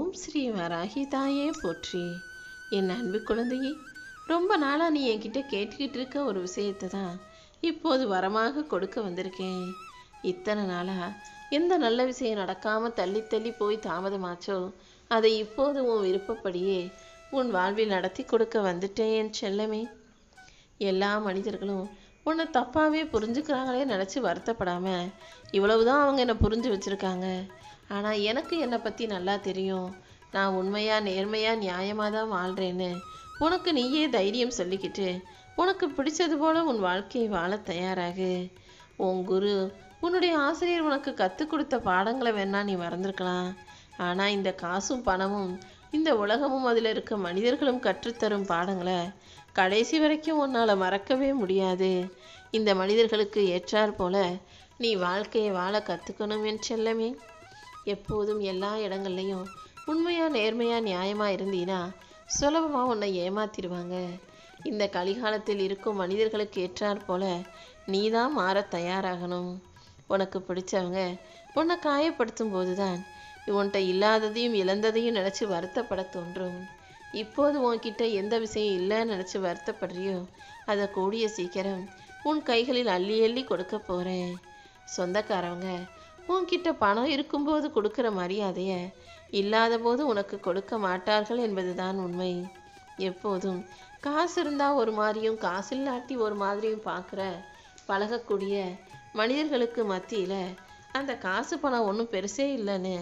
ஓம் ஸ்ரீ வராகி தாயே போற்றி. என் அன்பு குழந்தையே, ரொம்ப நாளாக நீ என்கிட்ட கேட்டுக்கிட்டு இருக்க ஒரு விஷயத்தை தான் இப்போது வரமாக கொடுக்க வந்திருக்கேன். இத்தனை நாளாக எந்த நல்ல விஷயம் நடக்காமல் தள்ளி தள்ளி போய் தாமதமாச்சோ அதை இப்போது உன் விருப்பப்படியே உன் வாழ்வில் நடத்தி கொடுக்க வந்துட்டேன் என் செல்லமே. எல்லா மனிதர்களும் உன்னை தப்பாகவே புரிஞ்சுக்கிறாங்களே நினச்சி வருத்தப்படாமல் இவ்வளவுதான் அவங்க என்னை புரிஞ்சு வச்சுருக்காங்க. ஆனால் எனக்கு என்னை பற்றி நல்லா தெரியும். நான் உண்மையாக நேர்மையாக நியாயமாக தான் வாழ்கிறேன்னு உனக்கு நீயே தைரியம் சொல்லிக்கிட்டு உனக்கு பிடிச்சது போல் உன் வாழ்க்கையை வாழ தயாராகு. உன் குரு உன்னுடைய ஆசிரியர் உனக்கு கற்றுக் கொடுத்த பாடங்களை வேணா நீ மறந்துருக்கலாம். ஆனால் இந்த காசும் பணமும் இந்த உலகமும் அதில் இருக்க மனிதர்களும் கற்றுத்தரும் பாடங்களை கடைசி வரைக்கும் உன்னால் மறக்கவே முடியாது. இந்த மனிதர்களுக்கு ஏற்றாற் போல நீ வாழ்க்கையை வாழ கற்றுக்கணும் என் செல்லமே. எப்போதும் எல்லா இடங்கள்லையும் உண்மையாக நேர்மையாக நியாயமாக இருந்தீன்னா சுலபமாக உன்னை ஏமாத்திடுவாங்க. இந்த கலிகாலத்தில் இருக்கும் மனிதர்களுக்கு ஏற்றாற் போல நீ தான் மாற தயாராகணும். உனக்கு பிடிச்சவங்க உன்னை காயப்படுத்தும் போது தான் உன்கிட்ட இல்லாததையும் இழந்ததையும் நினச்சி வருத்தப்பட தோன்றும். இப்போது உன்கிட்ட எந்த விஷயம் இல்லைன்னு நினச்சி வருத்தப்படுறியோ அதை கூடிய சீக்கிரம் உன் கைகளில் அள்ளி அள்ளி கொடுக்க போகிறேன். சொந்தக்காரவங்க உன்கிட்ட பணம் இருக்கும்போது கொடுக்குற மரியாதையை இல்லாத போது உனக்கு கொடுக்க மாட்டார்கள் என்பதுதான் உண்மை. எப்போதும் காசு இருந்தால் ஒரு மாதிரியும் காசு இல்லாட்டி ஒரு மாதிரியும் பார்க்குற பழகக்கூடிய மனிதர்களுக்கு மத்தியில் அந்த காசு பணம் ஒன்றும் பெருசே இல்லைன்னு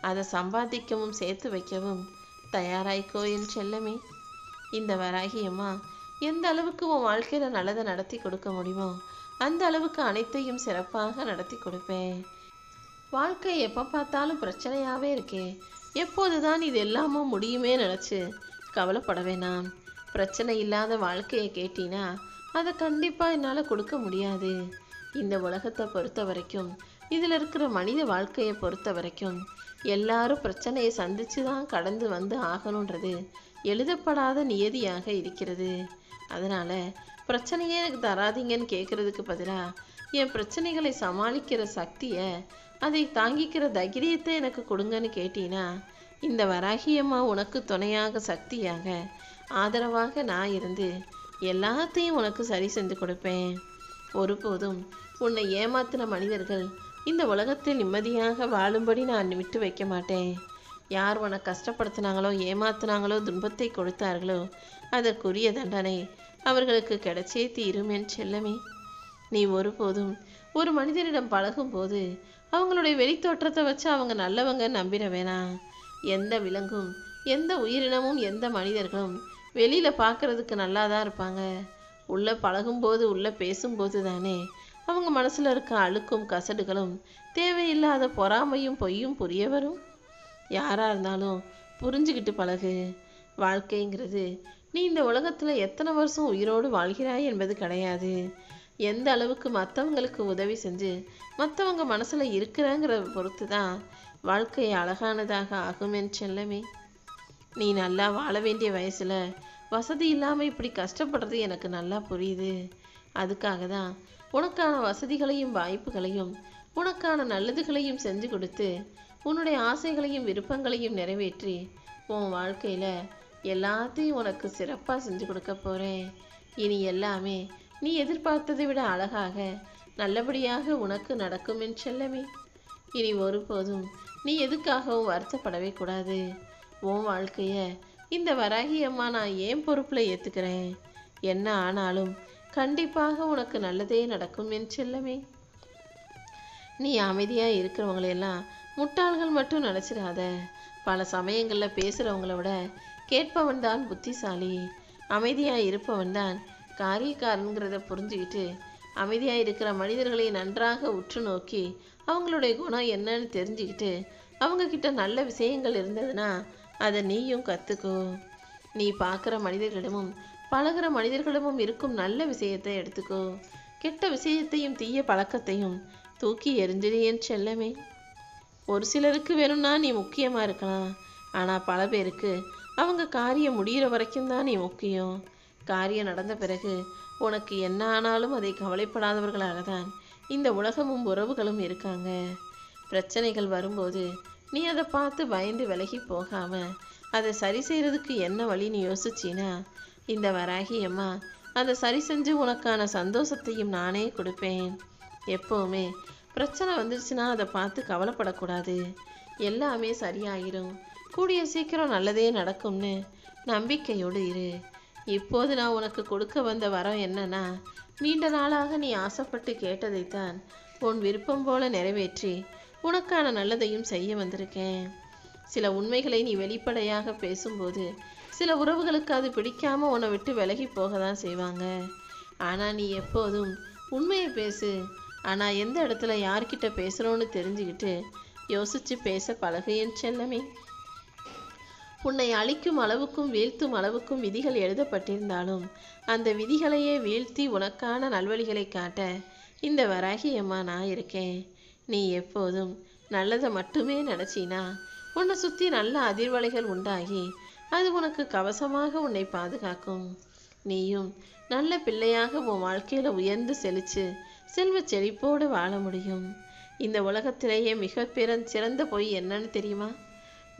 அதை சம்பாதிக்கவும் சேர்த்து வைக்கவும் தயாராய்க்கோ என் செல்லமே. இந்த வராகியம்மா எந்த அளவுக்கு உன் வாழ்க்கையில் நல்லதை நடத்தி கொடுக்க முடியுமோ அந்த அளவுக்கு அனைத்தையும் சிறப்பாக நடத்தி கொடுப்பேன். வாழ்க்கை எப்போ பார்த்தாலும் பிரச்சனையாகவே இருக்கே, எப்போது தான் இது எல்லாமோ முடியுமே நினச்சி கவலைப்பட வேணாம். பிரச்சனை இல்லாத வாழ்க்கையை கேட்டினா அதை கண்டிப்பாக என்னால் கொடுக்க முடியாது. இந்த உலகத்தை பொறுத்த வரைக்கும் இதில் இருக்கிற மனித வாழ்க்கையை பொறுத்த வரைக்கும் எல்லாரும் பிரச்சனையை சந்தித்து தான் கடந்து வந்து ஆகணுன்றது எழுதப்படாத நியதியாக இருக்கிறது. அதனால் பிரச்சனையே எனக்கு தராதிங்கன்னு கேட்குறதுக்கு பதிலாக என் பிரச்சனைகளை சமாளிக்கிற சக்தியை அதை தாங்கிக்கிற தைரியத்தை எனக்கு கொடுங்கன்னு கேட்டீன்னா இந்த வராகியம்மா உனக்கு துணையாக சக்தியாக ஆதரவாக நான் இருந்து எல்லாத்தையும் உனக்கு சரி செஞ்சு கொடுப்பேன். ஒருபோதும் உன்னை ஏமாத்தின மனிதர்கள் இந்த உலகத்தில் நிம்மதியாக வாழும்படி நான் விட்டு வைக்க மாட்டேன். யார் உன்னை கஷ்டப்படுத்தினாங்களோ ஏமாத்தினாங்களோ துன்பத்தை கொடுத்தார்களோ அதற்குரிய தண்டனை அவர்களுக்கு கிடைச்சே தீரும் என் செல்லமே. நீ ஒருபோதும் ஒரு மனிதரிடம் பழகும்போது அவங்களுடைய வெளித்தோற்றத்தை வச்சு அவங்க நல்லவங்க நம்பிட வேணாம். எந்த விலங்கும் எந்த உயிரினமும் எந்த மனிதர்களும் வெளியில் பார்க்குறதுக்கு நல்லா தான் இருப்பாங்க. உள்ளே பழகும்போது உள்ளே பேசும்போது தானே அவங்க மனசில் இருக்க அழுக்கும் கசடுகளும் தேவையில்லாத பொறாமையும் பொய்யும் புரிய வரும். யாராக இருந்தாலும் புரிஞ்சுக்கிட்டு பழகு. வாழ்க்கைங்கிறது நீ இந்த உலகத்தில் எத்தனை வருஷம் உயிரோடு வாழ்கிறாய் என்பது கிடையாது. எந்த அளவுக்கு மற்றவங்களுக்கு உதவி செஞ்சு மற்றவங்க மனசில் இருக்கிறங்கிறத பொறுத்து தான் வாழ்க்கையை அழகானதாக ஆகும் என் செல்லமே. நீ நல்லா வாழ வேண்டிய வயசில் வசதி இல்லாமல் இப்படி கஷ்டப்படுறது எனக்கு நல்லா புரியுது. அதுக்காக தான் உனக்கான வசதிகளையும் வாய்ப்புகளையும் உனக்கான நல்லதுகளையும் செஞ்சு கொடுத்து உன்னுடைய ஆசைகளையும் விருப்பங்களையும் நிறைவேற்றி உன் வாழ்க்கையில் எல்லாத்தையும் உனக்கு சிறப்பாக செஞ்சு கொடுக்க போகிறேன். இனி எல்லாமே நீ எதிர்பார்த்ததை விட அழகாக நல்லபடியாக உனக்கு நடக்கும் என் செல்லமே. இனி ஒருபோதும் நீ எதுக்காகவும் வருத்தப்படவே கூடாது. உன் வாழ்க்கையை இந்த வராகியம்மா நான் ஏன் பொறுப்பில் ஏற்றுக்கிறேன். என்ன ஆனாலும் கண்டிப்பாக உனக்கு நல்லதே நடக்கும் என் செல்லமே. நீ அமைதியாக இருக்கிறவங்களையெல்லாம் முட்டாள்கள் மட்டும் நினச்சிடாத. பல சமயங்களில் பேசுகிறவங்கள விட கேட்பவன் தான் புத்திசாலி. அமைதியாக இருப்பவன் தான் காரியக்காரங்கிறத புரிஞ்சுக்கிட்டு அமைதியாக இருக்கிற மனிதர்களை நன்றாக உற்று நோக்கி அவங்களுடைய குணம் என்னன்னு தெரிஞ்சுக்கிட்டு அவங்கக்கிட்ட நல்ல விஷயங்கள் இருந்ததுன்னா அதை நீயும் கற்றுக்கோ. நீ பார்க்குற மனிதர்களிடமும் பழகிற மனிதர்களிடமும் இருக்கும் நல்ல விஷயத்தை எடுத்துக்கோ. கெட்ட விஷயத்தையும் தீய பழக்கத்தையும் தூக்கி எறிஞ்சிடு என் செல்லமே. ஒரு சிலருக்கு வேணும்னா நீ முக்கியமாக இருக்கலாம். ஆனால் பல பேருக்கு அவங்க காரியம் முடிகிற வரைக்கும் தான் நீ முக்கியம். காரியம் நடந்த பிறகு உனக்கு என்ன ஆனாலும் அதை கவலைப்படாதவர்களாக தான் இந்த உலகமும் உறவுகளும் இருக்காங்க. பிரச்சனைகள் வரும்போது நீ அதை பார்த்து பயந்து விலகி போகாம அதை சரி செய்யறதுக்கு என்ன வழின்னு யோசிச்சினா, இந்த வராகி அம்மா அதை சரி செஞ்சு உனக்கான சந்தோஷத்தையும் நானே கொடுப்பேன். எப்போவுமே பிரச்சனை வந்துருச்சுன்னா அதை பார்த்து கவலைப்படக்கூடாது. எல்லாமே சரியாயிரும். கூடிய சீக்கிரம் நல்லதே நடக்கும்னு நம்பிக்கையோடு இரு. இப்போது நான் உனக்கு கொடுக்க வந்த வரம் என்னன்னா, நீண்ட நாளாக நீ ஆசைப்பட்டு கேட்டதைத்தான் உன் விருப்பம் போல நிறைவேற்றி உனக்கான நல்லதையும் செய்ய வந்திருக்கேன். சில உண்மைகளை நீ வெளிப்படையாக பேசும்போது சில உறவுகளுக்கு அது பிடிக்காம உன்னை விட்டு விலகி போக தான் செய்வாங்க. ஆனால் நீ எப்போதும் உண்மையை பேசு. ஆனால் எந்த இடத்துல யார்கிட்ட பேசுகிறோன்னு தெரிஞ்சுக்கிட்டு யோசித்து பேச பழகு என் செல்லமே. உன்னை அழிக்கும் அளவுக்கும் வீழ்த்தும் அளவுக்கும் விதிகள் எழுதப்பட்டிருந்தாலும் அந்த விதிகளையே வீழ்த்தி உனக்கான நல்வழிகளை காட்ட இந்த வராகி அம்மா நான் இருக்கேன். நீ எப்போதும் நல்லதை மட்டுமே நினச்சினா உன்னை சுற்றி நல்ல அதிர்வலைகள் உண்டாகி அது உனக்கு கவசமாக உன்னை பாதுகாக்கும். நீயும் நல்ல பிள்ளையாக உன் வாழ்க்கையில் உயர்ந்து செழிச்சு செல்வ செழிப்போடு வாழ முடியும். இந்த உலகத்திலேயே மிக சிறந்த பொய் என்னன்னு தெரியுமா?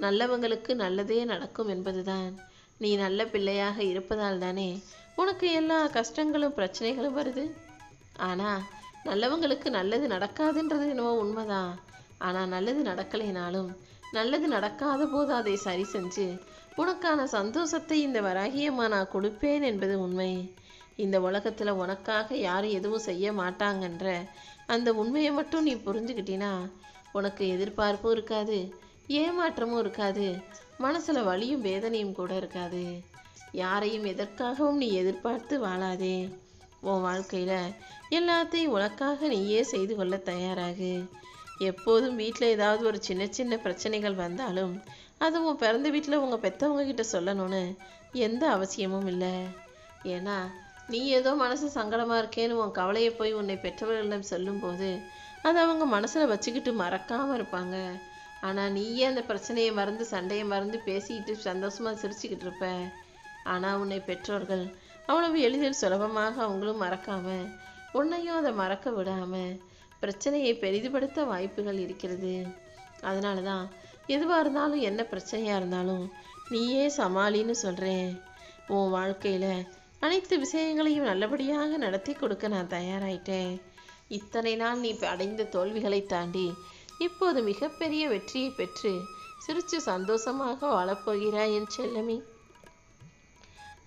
நல்லவங்களுக்கு நல்லதே நடக்கும் என்பதுதான். நீ நல்ல பிள்ளையாக இருப்பதால் தானே உனக்கு எல்லா கஷ்டங்களும் பிரச்சனைகளும் வருது. ஆனால் நல்லவங்களுக்கு நல்லது நடக்காதுன்றது என்னவோ உண்மைதான். ஆனால் நல்லது நடக்கலைனாலும் நல்லது நடக்காத போது அதை சரி செஞ்சு உனக்கான சந்தோஷத்தை இந்த வராகியம்மா நான் கொடுப்பேன் என்பது உண்மை. இந்த உலகத்தில் உனக்காக யாரும் எதுவும் செய்ய மாட்டாங்கன்ற அந்த உண்மையை மட்டும் நீ புரிஞ்சுக்கிட்டினா உனக்கு எதிர்பார்ப்பும் இருக்காது, ஏமாற்றமும் இருக்காது, மனசில் வலியும் வேதனையும் கூட இருக்காது. யாரையும் எதற்காகவும் நீ எதிர்பார்த்து வாழாதே. உன் வாழ்க்கையில் எல்லாத்தையும் உனக்காக நீயே செய்து கொள்ள தயாராகு. எப்போதும் வீட்டில் ஏதாவது ஒரு சின்ன சின்ன பிரச்சனைகள் வந்தாலும் அது உன் பிறந்த வீட்டில் உங்கள் பெற்றவங்க கிட்ட சொல்லணும்னு எந்த அவசியமும் இல்லை. ஏன்னா நீ ஏதோ மனசு சங்கடமாக இருக்கேன்னு உன் கவலையை போய் உன்னை பெற்றவர்களிடம் சொல்லும்போது அதை அவங்க மனசில் வச்சுக்கிட்டு மறக்காமல் இருப்பாங்க. ஆனால் நீயே அந்த பிரச்சனையை மறந்து சண்டையை மறந்து பேசிக்கிட்டு சந்தோஷமாக சிரிச்சுக்கிட்டு இருப்ப. ஆனால் உன்னை பெற்றோர்கள் அவ்வளவு எளிதில் சுலபமாக அவங்களும் மறக்காமல் உன்னையும் அதை மறக்க விடாமல் பிரச்சனையை பெரிதுபடுத்த வாய்ப்புகள் இருக்கிறது. அதனால தான் எதுவாக இருந்தாலும் என்ன பிரச்சனையாக இருந்தாலும் நீயே சமாளின்னு சொல்கிறேன். உன் வாழ்க்கையில் அனைத்து விஷயங்களையும் நல்லபடியாக நடத்தி கொடுக்க நான் தயாராயிட்டேன். இத்தனை நாள் நீ அடைந்த தோல்விகளை தாண்டி இப்போது மிகப்பெரிய வெற்றியை பெற்று சிரித்து சந்தோஷமாக வாழப்போகிறாய் என் செல்லமே.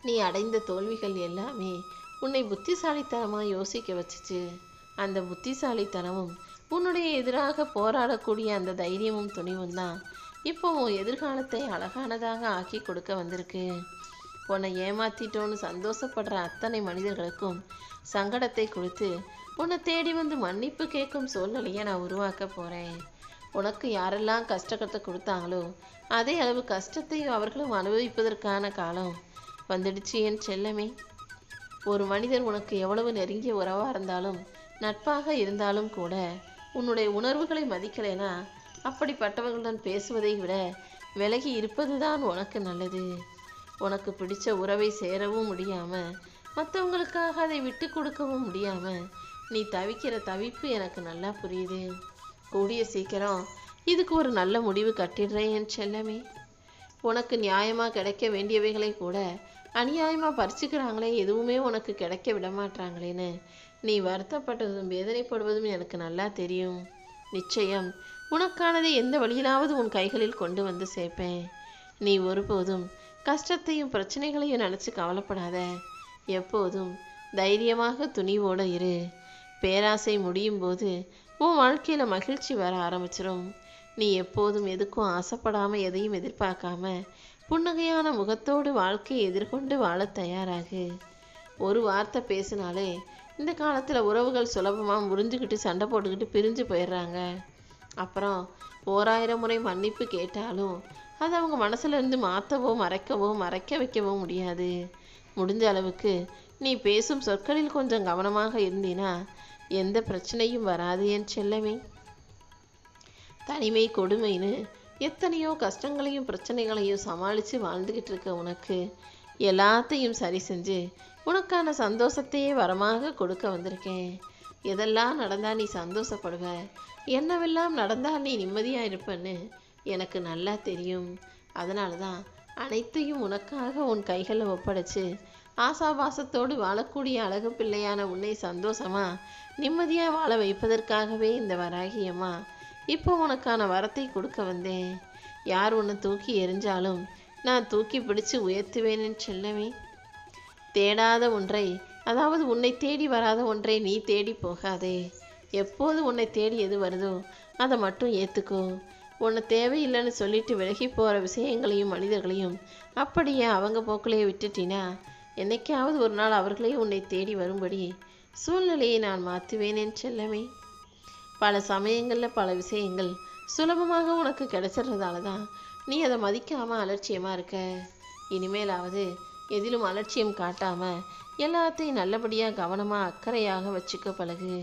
நீ அடைந்த தோல்விகள் எல்லாமே உன்னை புத்திசாலித்தனமாக யோசிக்க வச்சுச்சு. அந்த புத்திசாலித்தனமும் உன்னுடைய எதிராக போராடக்கூடிய அந்த தைரியமும் துணிவும் தான் இப்போ உன் எதிர்காலத்தை அழகானதாக ஆக்கி கொடுக்க வந்திருக்கு. உன்னை ஏமாத்திட்டோன்னு சந்தோஷப்படுற அத்தனை மனிதர்களுக்கும் சங்கடத்தை கொடுத்து உன்னை தேடி வந்து மன்னிப்பு கேட்கும் சூழ்நிலையை நான் உருவாக்க போகிறேன். உனக்கு யாரெல்லாம் கஷ்டத்தை கொடுத்தாங்களோ அதே அளவு கஷ்டத்தையும் அவர்களும் அனுபவிப்பதற்கான காலம் வந்துடுச்சு என் செல்லமே. ஒரு மனிதர் உனக்கு எவ்வளவு நெருங்கிய உறவாக இருந்தாலும் நட்பாக இருந்தாலும் கூட உன்னுடைய உணர்வுகளை மதிக்கலைனா அப்படிப்பட்டவர்களுடன் பேசுவதை விட விலகி இருப்பது தான் உனக்கு நல்லது. உனக்கு பிடிச்ச உறவை சேரவும் முடியாமல் மற்றவங்களுக்காக அதை விட்டு கொடுக்கவும் முடியாமல் நீ தவிக்கிற தவிப்பு எனக்கு நல்லா புரியுது. கூடிய சீக்கிரம் இதுக்கு ஒரு நல்ல முடிவு கட்டிடுறேன் என் செல்லமே. உனக்கு நியாயமாக கிடைக்க வேண்டியவைகளை கூட அநியாயமாக பறிச்சுக்கிறாங்களே, எதுவுமே உனக்கு கிடைக்க விட மாட்டாங்களேன்னு நீ வருத்தப்பட்டதும் வேதனைப்படுவதும் எனக்கு நல்லா தெரியும். நிச்சயம் உனக்கானதை எந்த வழியிலாவது உன் கைகளில் கொண்டு வந்து சேர்ப்பேன். நீ ஒருபோதும் கஷ்டத்தையும் பிரச்சனைகளையும் நினச்சி கவலைப்படாத. எப்போதும் தைரியமாக துணிவோடு இரு. பேராசை முடியும் போது உன் வாழ்க்கையில் மகிழ்ச்சி வர ஆரம்பிச்சிடும். நீ எப்போதும் எதுக்கும் ஆசைப்படாமல் எதையும் எதிர்பார்க்காம புன்னகையான முகத்தோடு வாழ்க்கையை எதிர்கொண்டு வாழ தயாராகு. ஒரு வார்த்தை பேசினாலே இந்த காலத்தில் உறவுகள் சுலபமாக முறிஞ்சுக்கிட்டு சண்டை போட்டுக்கிட்டு பிரிஞ்சு போயிடுறாங்க. அப்புறம் 1000 முறை மன்னிப்பு கேட்டாலும் அது அவங்க மனசுலேருந்து மாற்றவோ மறைக்க வைக்கவோ முடியாது. முடிஞ்ச அளவுக்கு நீ பேசும் சொற்களில் கொஞ்சம் கவனமாக இருந்தினா எந்த பிரச்சனையும் வராது என் செல்லமே. தனிமை கொடுமைன்னு எத்தனையோ கஷ்டங்களையும் பிரச்சனைகளையும் சமாளித்து வாழ்ந்துக்கிட்டு இருக்க உனக்கு எல்லாத்தையும் சரி செஞ்சு உனக்கான சந்தோஷத்தையே வரமாக கொடுக்க வந்திருக்கேன். எதெல்லாம் நடந்தால் நீ சந்தோஷப்படுவ, என்னவெல்லாம் நடந்தால் நீ நிம்மதியாக இருப்பன்னு எனக்கு நல்லா தெரியும். அதனால தான் அனைத்தையும் உனக்காக உன் கைகளில் ஒப்படைச்சு ஆசாபாசத்தோடு வாழக்கூடிய அழகு பிள்ளையான உன்னை சந்தோஷமா நிம்மதியாக வாழ வைப்பதற்காகவே இந்த வராகியம்மா இப்போ உனக்கான வரத்தை கொடுக்க வந்தேன். யார் உன்னை தூக்கி எறிஞ்சாலும் நான் தூக்கி பிடிச்சு உயர்த்துவேன்னு செல்லவே. தேடாத ஒன்றை, அதாவது உன்னை தேடி வராத ஒன்றை நீ தேடி போகாதே. எப்போது உன்னை தேடி எது வருதோ அதை மட்டும் ஏற்றுக்கோ. உன்னை தேவையில்லைன்னு சொல்லிட்டு விலகி போகிற விஷயங்களையும் மனிதர்களையும் அப்படியே அவங்க போக்கிலேயே விட்டுட்டினா என்னைக்காவது ஒரு நாள் அவர்களே உன்னை தேடி வரும்படி சூழ்நிலையை நான் மாற்றுவேனேன் செல்லமே. பல சமயங்களில் பல விஷயங்கள் சுலபமாக உனக்கு கிடைச்சிடுறதால தான் நீ அதை மதிக்காமல் அலட்சியமாக இருக்க. இனிமேலாவது எதிலும் அலட்சியம் காட்டாமல் எல்லாத்தையும் நல்லபடியாக கவனமாக அக்கறையாக வச்சுக்க பழகு.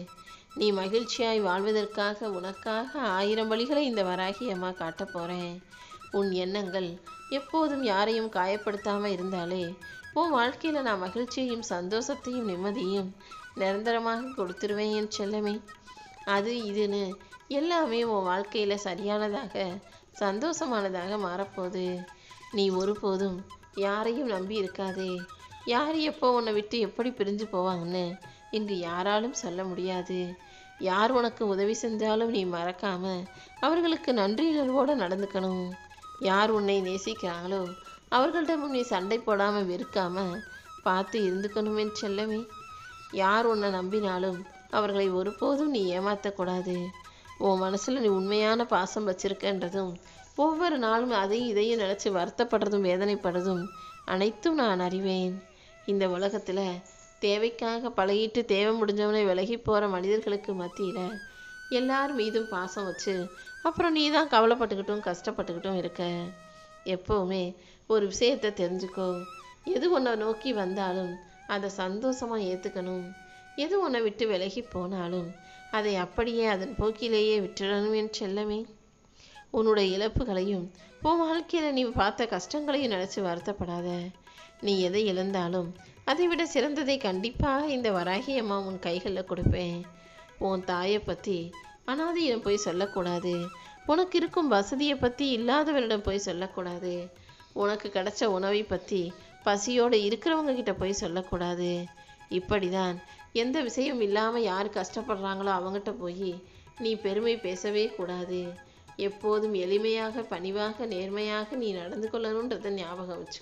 நீ மகிழ்ச்சியாய் வாழ்வதற்காக உனக்காக 1000 வழிகளை இந்த வராகி அம்மா காட்ட போகிறேன். உன் எண்ணங்கள் எப்போதும் யாரையும் காயப்படுத்தாமல் இருந்தாலே உன் வாழ்க்கையில் நான் மகிழ்ச்சியையும் சந்தோஷத்தையும் நிம்மதியும் நிரந்தரமாக கொடுத்துருவேன் என் செல்லமே. அது இதுன்னு எல்லாமே உன் வாழ்க்கையில் சரியானதாக சந்தோஷமானதாக மாறப்போகுது. நீ ஒருபோதும் யாரையும் நம்பி இருக்காதே. யார் எப்போ உன்னை விட்டு எப்படி பிரிஞ்சு போவாங்கன்னு இங்கு யாராலும் சொல்ல முடியாது. யார் உனக்கு உதவி செஞ்சாலும் நீ மறக்காம அவர்களுக்கு நன்றியுணர்வோடு நடந்துக்கணும். யார் உன்னை நேசிக்கிறாங்களோ அவர்களிடமும் நீ சண்டை போடாமல் வெறுக்காம பார்த்து இருந்துக்கணுமே செல்லமே. யார் உன்னை நம்பினாலும் அவர்களை ஒருபோதும் நீ ஏமாற்றக்கூடாது. உன் மனசில் நீ உண்மையான பாசம் வச்சிருக்கன்றதும் ஒவ்வொரு நாளும் அதையும் இதையும் நினச்சி வருத்தப்படுறதும் வேதனைப்படுறதும் அனைத்தும் நான் அறிவேன். இந்த உலகத்தில் தேவைக்காக பழகிட்டு தேவை முடிஞ்சவனை விலகி போகிற மனிதர்களுக்கு மத்தியில் எல்லார் மீதும் பாசம் வச்சு அப்புறம் நீ தான் கவலைப்பட்டுக்கிட்டும் கஷ்டப்பட்டுக்கிட்டும் இருக்க. எப்போவுமே ஒரு விஷயத்தை தெரிஞ்சுக்கோ. எது உன்னை நோக்கி வந்தாலும் அதை சந்தோஷமாக ஏற்றுக்கணும். எது உன்னை விட்டு விலகி போனாலும் அதை அப்படியே அதன் போக்கிலேயே விட்டுடணும் என் செல்லமே. உன்னுடைய இழப்புகளையும் உன் வாழ்க்கையில் நீ பார்த்த கஷ்டங்களையும் நினச்சி வருத்தப்படாத. நீ எதை இழந்தாலும் அதை விட சிறந்ததை கண்டிப்பாக இந்த வராகி அம்மா உன் கைகளில் கொடுப்பேன். உன் தாயை பற்றி அனாதையிடம் போய் சொல்லக்கூடாது. உனக்கு இருக்கும் வசதியை பற்றி இல்லாதவரிடம் போய் சொல்லக்கூடாது. உனக்கு கிடைச்ச உணவை பற்றி பசியோடு இருக்கிறவங்க கிட்ட போய் சொல்லக்கூடாது. இப்படிதான் எந்த விஷயம் இல்லாமல் யார் கஷ்டப்படுறாங்களோ அவங்ககிட்ட போய் நீ பெருமை பேசவே கூடாது. எப்போதும் எளிமையாக பணிவாக நேர்மையாக நீ நடந்து கொள்ளணுன்றதை ஞாபகம் வச்சு.